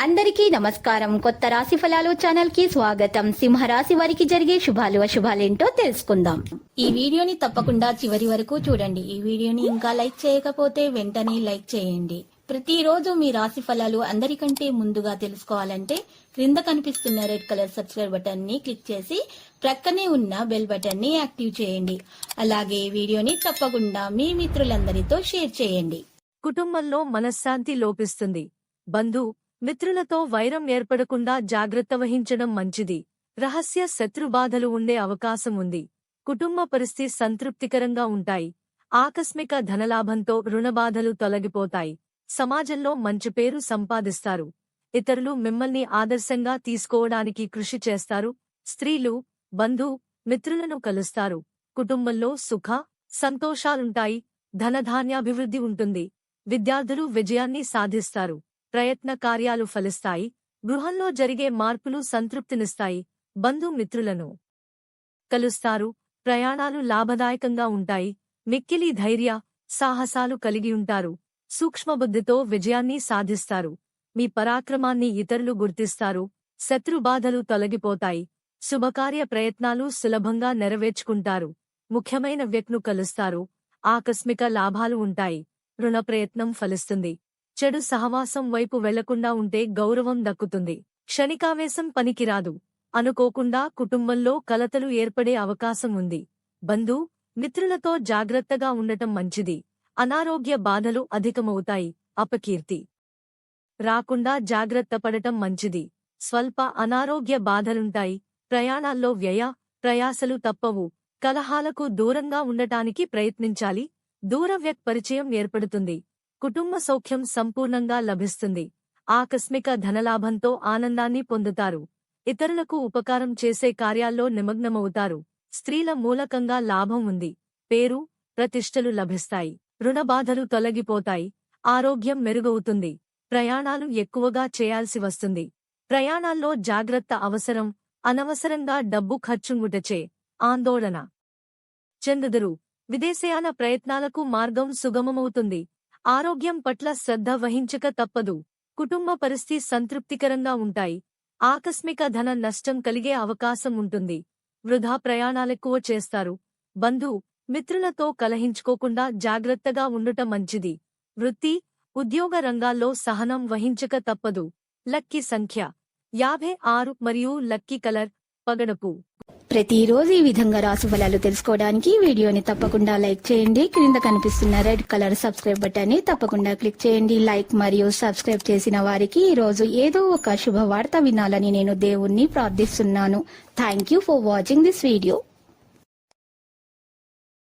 అందరికీ నమస్కారం. కొత్త రాశి ఫలాలు ఛానల్ కి స్వాగతం. సింహరాశి వారికి జరిగే శుభాలు అశుభాలేంటో తెలుసుకుందాం. ఈ వీడియోని తప్పకుండా చివరి వరకు చూడండి. ఈ వీడియోని ఇంకా లైక్ చేయకపోతే వెంటనే లైక్ చేయండి. ప్రతిరోజు మీ రాశి ఫలాలు అందరికంటే ముందుగా తెలుసుకోవాలంటే క్రింద కనిపిస్తున్న రెడ్ కలర్ సబ్స్క్రైబ్ బటన్ ని క్లిక్ చేసి ప్రక్కనే ఉన్న బెల్ బటన్ ని యాక్టివ్ చేయండి. అలాగే వీడియోని తప్పకుండా మీ మిత్రులందరితో షేర్ చేయండి. కుటుంబంలో మనశ్శాంతి లోపిస్తుంది. బంధు మిత్రులతో వైరం ఏర్పడకుండా జాగ్రత్త వహించడం మంచిది. రహస్య శత్రుబాధలు ఉండే అవకాశం ఉంది. కుటుంబ పరిస్థితి సంతృప్తికరంగా ఉంటాయి. ఆకస్మిక ధనలాభంతో రుణబాధలు తొలగిపోతాయి. సమాజంలో మంచి పేరు సంపాదిస్తారు. ఇతరులు మిమ్మల్ని ఆదర్శంగా తీసుకోవడానికి కృషి చేస్తారు. స్త్రీలు బంధు మిత్రులను కలుస్తారు. కుటుంబంలో సుఖ సంతోషాలుంటాయి. ధనధాన్యాభివృద్ధి ఉంటుంది. విద్యార్థులు విజయాన్ని సాధిస్తారు. ప్రయత్న కార్యాలు ఫలిస్తాయి. గృహంలో జరిగే మార్పులు సంతృప్తినిస్తాయి. బంధుమిత్రులను కలుస్తారు. ప్రయాణాలు లాభదాయకంగా ఉంటాయి. మిక్కిలి ధైర్య సాహసాలు కలిగి ఉంటారు. సూక్ష్మబుద్ధితో విజయాన్ని సాధిస్తారు. మీ పరాక్రమాన్ని ఇతరులు గుర్తిస్తారు. శత్రుబాధలు తొలగిపోతాయి. శుభకార్య ప్రయత్నాలు సులభంగా నెరవేర్చుకుంటారు. ముఖ్యమైన వ్యక్తిను కలుస్తారు. ఆకస్మిక లాభాలు ఉంటాయి. రుణ ప్రయత్నం ఫలిస్తుంది. చెడు సహవాసం వైపు వెళ్లకుండా ఉంటే గౌరవం దక్కుతుంది. క్షణికావేశం పనికిరాదు. అనుకోకుండా కుటుంబంలో కలతలు ఏర్పడే అవకాశం ఉంది. బంధు మిత్రులతో జాగ్రత్తగా ఉండటం మంచిది. అనారోగ్య బాధలు అధికమవుతాయి. అపకీర్తి రాకుండా జాగ్రత్త పడటం మంచిది. స్వల్ప అనారోగ్య బాధలుంటాయి. ప్రయాణాల్లో వ్యయ ప్రయాసలు తప్పవు. కలహాలకు దూరంగా ఉండటానికి ప్రయత్నించాలి. దూరవ్యక్ పరిచయం ఏర్పడుతుంది. కుటుంబ సౌఖ్యం సంపూర్ణంగా లభిస్తుంది. ఆకస్మిక ధనలాభంతో ఆనందాన్ని పొందుతారు. ఇతరులకు ఉపకారం చేసే కార్యాల్లో నిమగ్నమవుతారు. స్త్రీల మూలకంగా లాభం ఉంది. పేరు ప్రతిష్టలు లభిస్తాయి. రుణబాధలు తొలగిపోతాయి. ఆరోగ్యం మెరుగవుతుంది. ప్రయాణాలు ఎక్కువగా చేయాల్సి వస్తుంది. ప్రయాణాల్లో జాగ్రత్త అవసరం. అనవసరంగా డబ్బు ఖర్చుంగుటచే ఆందోళన చెందుదురు. విదేశయాన ప్రయత్నాలకు మార్గం సుగమమవుతుంది. ఆరోగ్యం పట్ల శ్రద్ధ వహించక తప్పదు. కుటుంబ పరిస్థితి సంతృప్తికరంగా ఉంటాయి. ఆకస్మిక ధన నష్టం కలిగే అవకాశం ఉంటుంది. వృధా ప్రయాణాలెక్కువ చేస్తారు. బంధు మిత్రులతో కలహించుకోకుండా జాగ్రత్తగా ఉండుట మంచిది. వృత్తి ఉద్యోగ రంగాల్లో సహనం వహించక తప్పదు. లక్కీ సంఖ్య 56 మరియు లక్కీ కలర్ పగడపు. ప్రతిరోజు ఈ విధంగా రాశి ఫలాలు తెలుసుకోవడానికి వీడియోని తప్పకుండా లైక్ చేయండి. క్రింద కనిపిస్తున్న రెడ్ కలర్ సబ్స్క్రైబ్ బటన్ ని తప్పకుండా క్లిక్ చేయండి. లైక్ మరియు సబ్స్క్రైబ్ చేసిన వారికి ఈ రోజు ఏదో ఒక శుభవార్త వినాలని నేను దేవుణ్ణి ప్రార్థిస్తున్నాను. Thank you for watching this video.